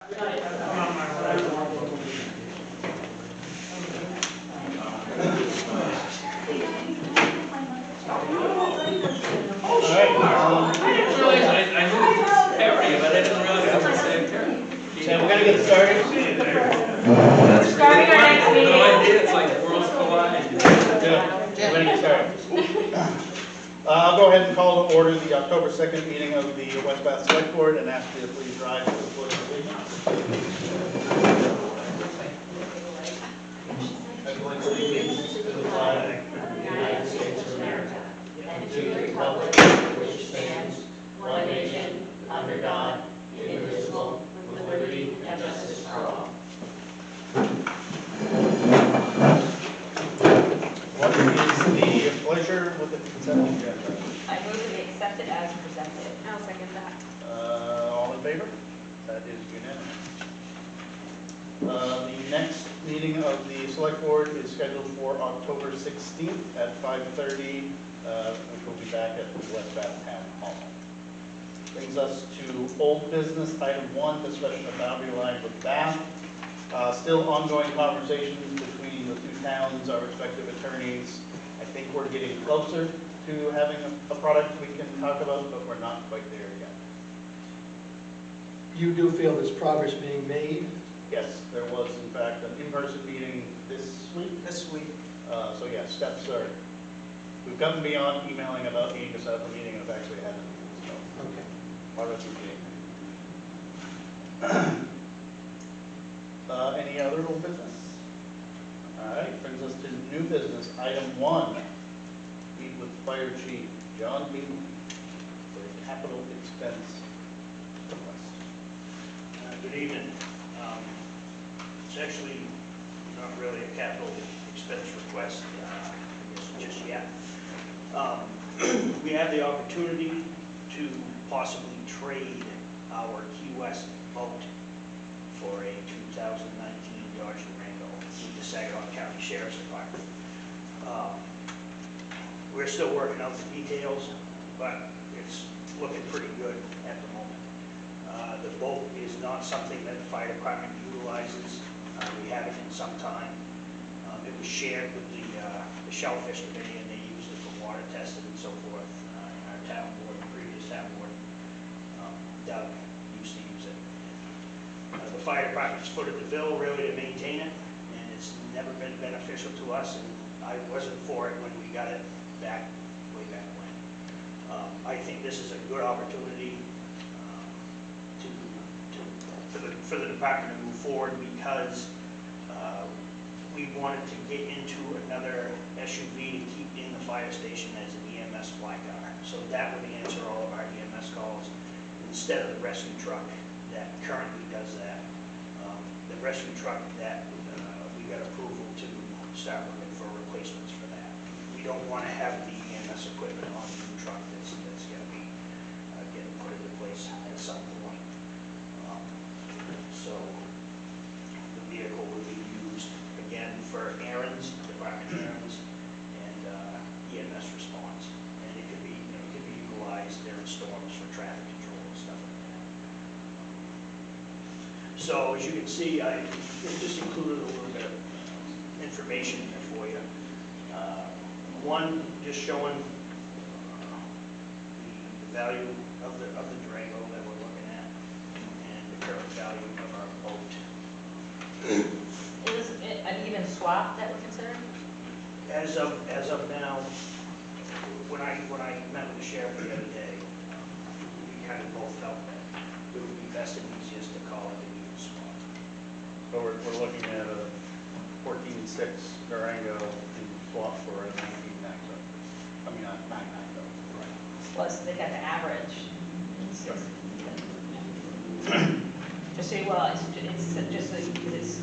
I knew it was Perry, but I didn't realize it was the same Perry. So we're gonna get started. That's Starting our next meeting. No idea, it's like worlds collide. Good. We're gonna get started. I'll go ahead and call to order the October 2nd meeting of the West Bath Select Board and ask you to please rise for the pledge of allegiance. I pledge allegiance to the flag of the United States of America and to the republic which stands one nation under God, indivisible, with liberty and justice for all. What is the pleasure with the consent agenda? I move to be accepted as presented. I'll second that. All in favor? That is unanimous. The next meeting of the Select Board is scheduled for October 16th at 5:30, which will be back at the West Bath Town Hall. Brings us to old business, item 1, discussion of boundary line with Bath. Still ongoing conversations between the two towns, our respective attorneys. I think we're getting closer to having a product we can talk about, but we're not quite there yet. You do feel there's progress being made? Yes, there was in fact an in-person meeting this week. So yeah, steps are, we've gotten beyond emailing about meeting to set up a meeting and have actually had a meeting, so Okay. progress is being made. Any other old business? All right, brings us to new business, item 1. Meet with Fire Chief John Beaton for a capital expense request. Good evening. It's actually not really a capital expense request, I guess, just yet. We have the opportunity to possibly trade our Key West boat for a 2019 Dodge Durango with the Saginaw County Sheriff's Department. We're still working out the details, but it's looking pretty good at the moment. The boat is not something that the fire department utilizes. We haven't in some time. It was shared with the Shellfish Committee, and they used it for water testing and so forth in our town board, previous town board. Doug used to use it. The fire department's footed the bill really to maintain it, and it's never been beneficial to us, and I wasn't for it when we got it back, way back when. I think this is a good opportunity for the department to move forward because we wanted to get into another SUV to keep in the fire station as an EMS fly car. So that would answer all of our EMS calls instead of the rescue truck that currently does that. The rescue truck that we got approval to start looking for replacements for that. We don't want to have the EMS equipment on the new truck that's going to be getting put into place at some point. So the vehicle will be used again for errands, department errands, and EMS response. And it could be, it could be utilized during storms for traffic control and stuff like that. So as you can see, I just included a little bit of information here for you. One, just showing the value of the Durango that we're looking at, and the current value of our boat. Is it an even swap that we're considering? As of now, when I met with the sheriff the other day, we kind of both felt that it would be best and easiest to call it an even swap. So we're looking at a 14.6 Durango to swap for a 19 Maxo. I mean, not 9 Maxo. Right. Plus, they got the average. Just so, well, it's just because it's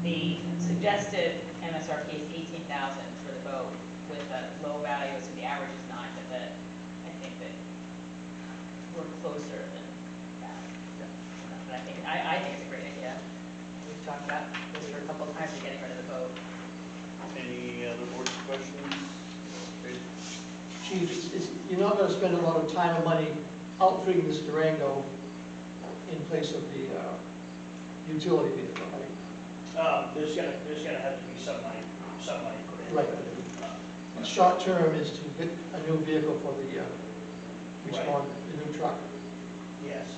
the suggested MSRP is 18,000 for the boat with a low value, so the average is 9, but I think that we're closer than that. Yeah. But I think it's a great idea. We've talked about this for a couple of times, of getting rid of the boat. Any other board questions? Chief, you're not going to spend a lot of time and money outfitting this Durango in place of the utility vehicle, right? There's gonna have to be some money put in. Right. And short term is to get a new vehicle for the respond, the new truck. Yes.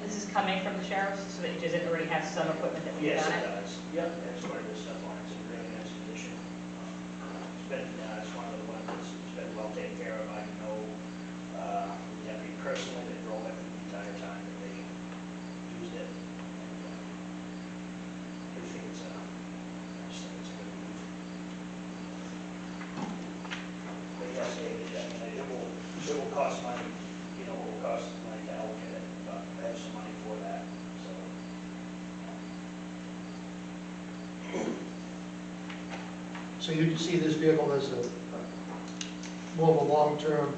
This is coming from the sheriff's, so that does it already have some equipment that we've Yes, done it it? does. Yep, that's one of the stuff on it. It's in really nice condition. It's one of the ones that's been well taken care of. I know, the deputy personally, they drove it the entire time that they used it. I think it's a good move. But yes, it will cost money, it will cost money to allocate it, but I have some money for that, so. So you see this vehicle as more of a long-term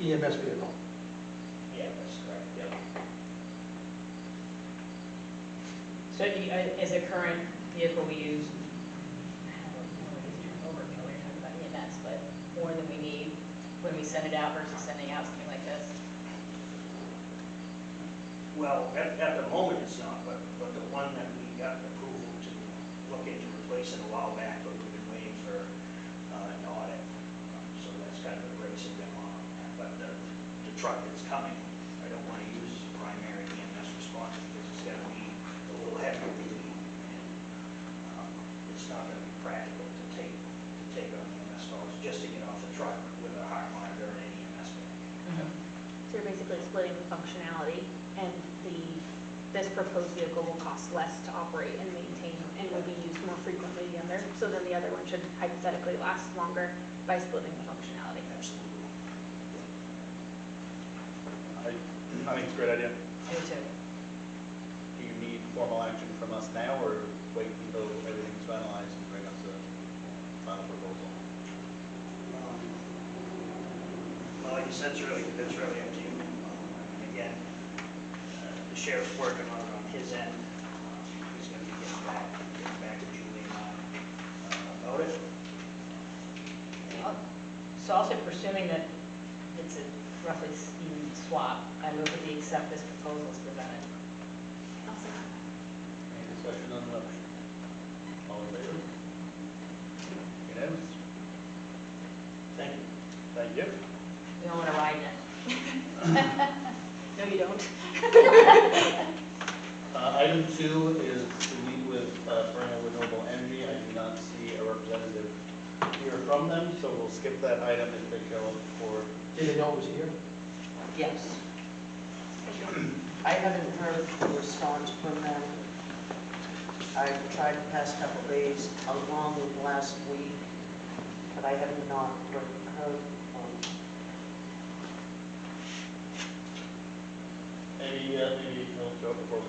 EMS vehicle? Yeah, that's correct, yep. So is the current vehicle we use, I don't know what these turn over, we're talking about EMS, but more than we need when we send it out versus sending out something like this? Well, at the moment it's not, but the one that we got approval to look into replacing a while back, but we've been waiting for an audit. So that's kind of the racing them on. But the truck that's coming, I don't want to use as a primary EMS response because it's going to be a little heavier duty. And it's not going to be practical to take on EMS calls just to get off the truck with a heart monitor and an EMS bag. So you're basically splitting the functionality, and this proposed vehicle will cost less to operate and maintain and will be used more frequently than the other. So then the other one should hypothetically last longer by splitting the functionality. Absolutely. I think it's a great idea. Me too. Do you need formal action from us now, or wait until everything's finalized and bring us a final proposal? Well, like you said, it's really up to you. Again, the sheriff's working on it on his end. He's going to be getting back to Julie and I about it. So also presuming that it's a roughly even swap, I move that we accept this proposal as presented. Any discussion on the motion? All in favor? Unanimous? Thank you. Thank you. We don't want to ride it. No, you don't. Item 2 is to meet with Perennial Renewable Energy. I do not see a representative here from them, so we'll skip that item and take care of it for. Did they know it was here? Yes. I haven't heard a response from them. I've tried the past couple days, along with last week, but I have not heard from. Maybe he'll show up before we.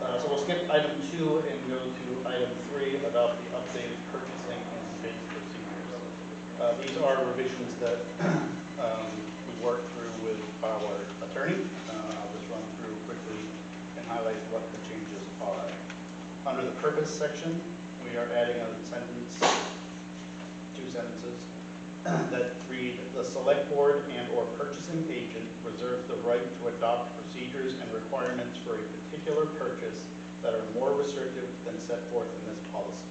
So we'll skip item 2 and go to item 3 about the updated purchasing and bid procedures. These are revisions that we worked through with our attorney. I'll just run through quickly and highlight what the changes are. Under the purpose section, we are adding a sentence, 2 sentences, that read, the select board and or purchasing agent reserves the right to adopt procedures and requirements for a particular purchase that are more restrictive than set forth in this policy.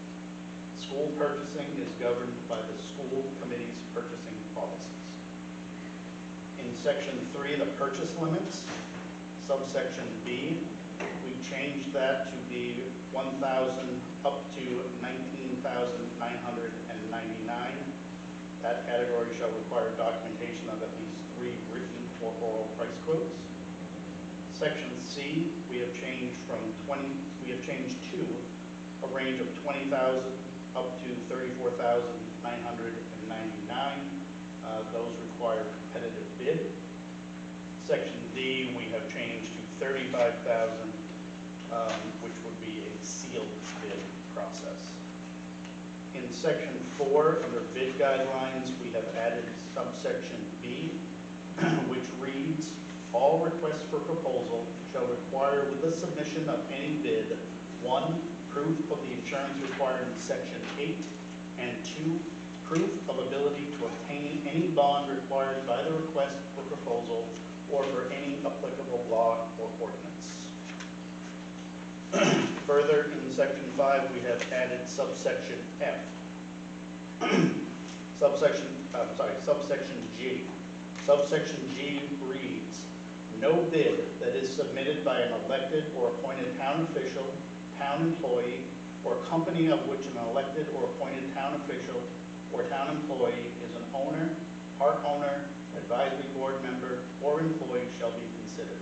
School purchasing is governed by the school committee's purchasing policies. In section 3, the purchase limits, subsection B, we changed that to be 1,000 up to 19,999. That category shall require documentation of at least 3 written or oral price quotes. Section C, we have changed to a range of 20,000 up to 34,999. Those require competitive bid. Section D, we have changed to 35,000, which would be a sealed bid process. In section 4, under bid guidelines, we have added subsection B, which reads, all requests for proposal shall require with the submission of any bid, 1, proof of the insurance required in section 8, and 2, proof of ability to obtain any bond required by the request for proposal or for any applicable law or ordinance. Further, in section 5, we have added subsection F. Subsection G. Subsection G reads, no bid that is submitted by an elected or appointed town official, town employee, or company of which an elected or appointed town official or town employee is an owner, part owner, advisory board member, or employee shall be considered.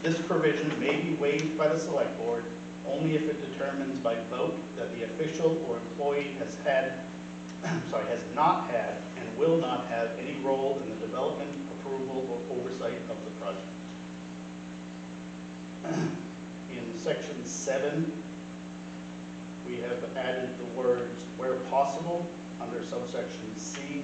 This provision may be waived by the select board only if it determines by vote that the official or employee has not had and will not have any role in the development, approval, or oversight of the project. In section 7, we have added the words where possible under subsection C.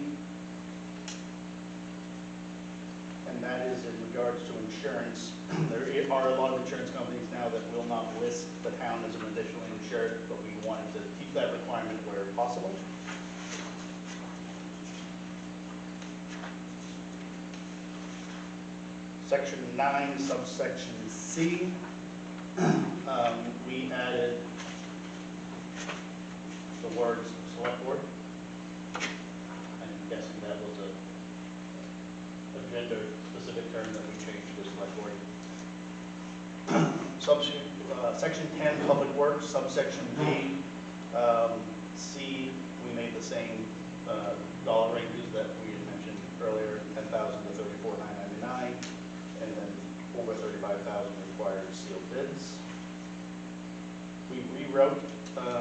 And that is in regards to insurance. There are a lot of insurance companies now that will not list the town as an additionally insured, but we wanted to keep that requirement where possible. Section 9, subsection C, we added the words select board. I'm guessing that was a gender-specific term that we changed to select board. Section 10, public works, subsection B, C, we made the same dollar ranges that we had mentioned earlier, 10,000 to 34,999, and then over 35,000 required sealed bids. We rewrote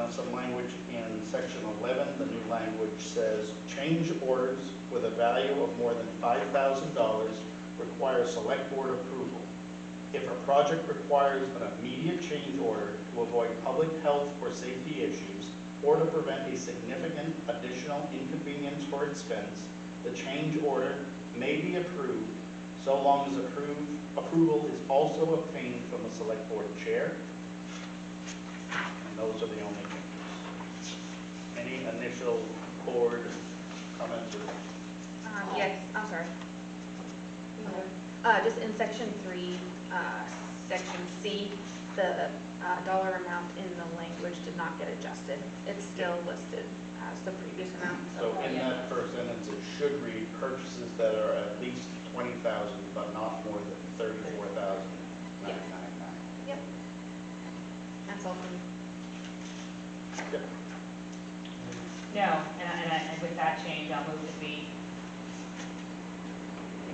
some language in section 11. The new language says, change orders with a value of more than $5,000 require select board approval. If a project requires an immediate change order to avoid public health or safety issues, or to prevent a significant additional inconvenience or expense, the change order may be approved so long as approval is also obtained from the select board chair. And those are the only changes. Any initial board comments or? Yes, I'm sorry. Just in section 3, section C, the dollar amount in the language did not get adjusted. It's still listed as the previous amount. So in that first sentence, it should read purchases that are at least 20,000, but not more than 34,999. Yep. That's all for me. Yep. No, and with that change, I'll move to be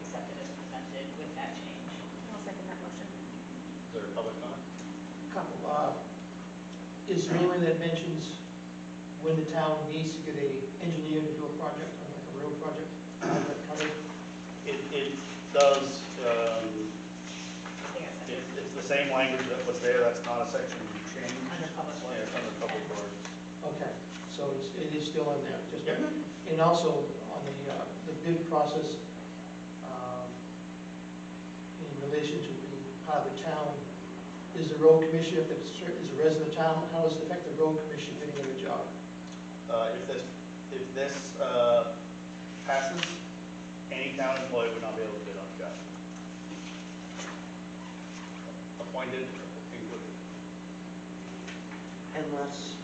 accepted as presented with that change. I'll second that motion. Is there a public comment? Couple, is there anyone that mentions when the town needs to get an engineer to do a project, like a road project? Is that covered? It does, I think I said it. it's the same language that was there. That's not a section we changed. Under public Yeah, works. it's under public works. Okay, so it is still in there, just, Yep. and also on the bid process, in relation to being part of the town, is the road commissioner, if it's a resident of town, how does it affect the road commissioner bidding in the job? If this passes, any town employee would not be able to bid on the job. Appointed included, Unless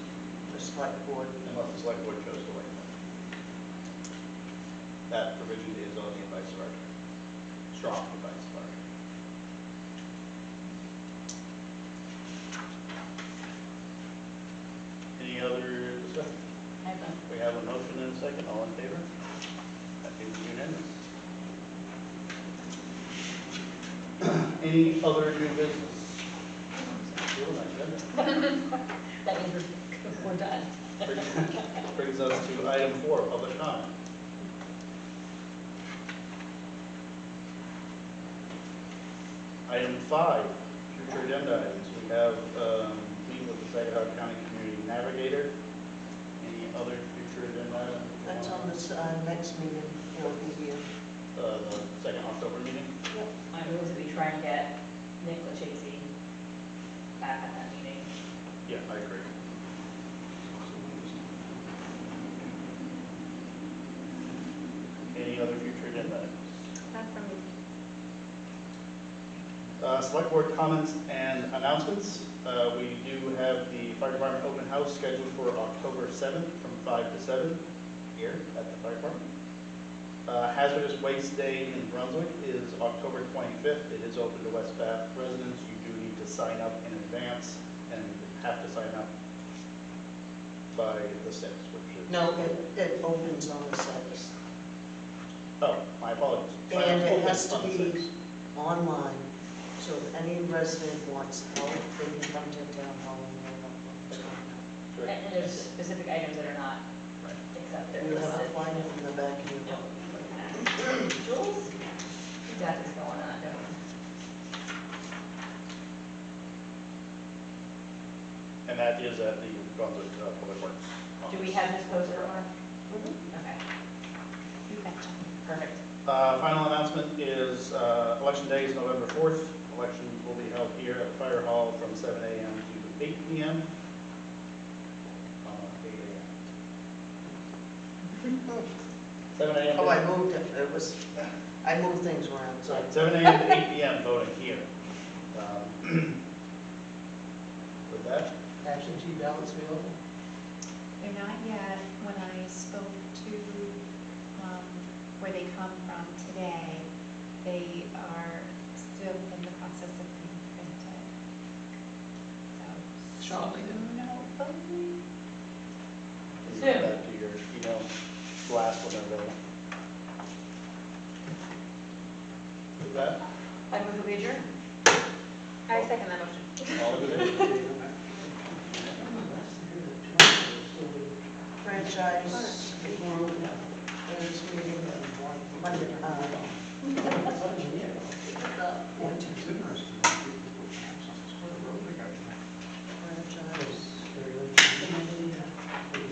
the select board, unless the select board chose to waive it. That provision is on the advice of our attorney. Strong advice of our attorney. Any other discussion? I have none. We have a motion and a second. All in favor? That is unanimous. Any other new business? Still not agenda. That means we're done. Brings us to item 4, public comment. Item 5, future agenda items. We have meeting with the Saginaw County Community Navigator. Any other future agenda items? that's on this next meeting, it'll be here. The 2nd October meeting. I move that we try and get Nick Lachese back at that meeting. Yeah, I agree. Any other future agenda items? That's from me. Select board comments and announcements. We do have the fire department open house scheduled for October 7th from 5 to 7 here at the fire department. Hazardous Waste Day in Brunswick is October 25th. It is open to West Bath residents. You do need to sign up in advance and have to sign up by the 6th, which is... No, it opens on the 6th. Oh, my apologies. Sign And up it opens has to on the be 6th. online, so if any resident wants help, they can come to town hall and they'll help them. Correct. And there's specific items that are not Right. accepted. You have to find it in the back of your book. Jules? That is going on, don't we? And that is at the Brunswick Public Works. Do we have this posted on? Mhm. Okay, You betcha. perfect. Final announcement is Election Day is November 4th. Election will be held here at the Fire Hall from 7 a.m. to 8 p.m. 8 a.m. 7 a.m. Oh, I moved it, I moved things around, so. 7 a.m. to 8 p.m. voting here. With that, Absentee ballots available? They're not yet. When I spoke to where they come from today, they are still in the process of being printed. So Shortly then. soon, hopefully. you get back to your email blast when they're available. With that, I move the adjourn. I second that motion. all of it. Franchise group is meeting Monday, franchise.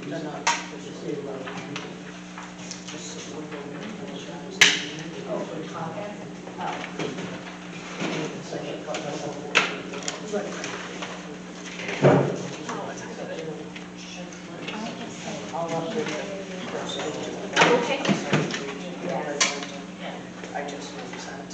They're not, just say about just look over franchise. Oh, for the podcast? I'll update it. Okay. I just noticed that.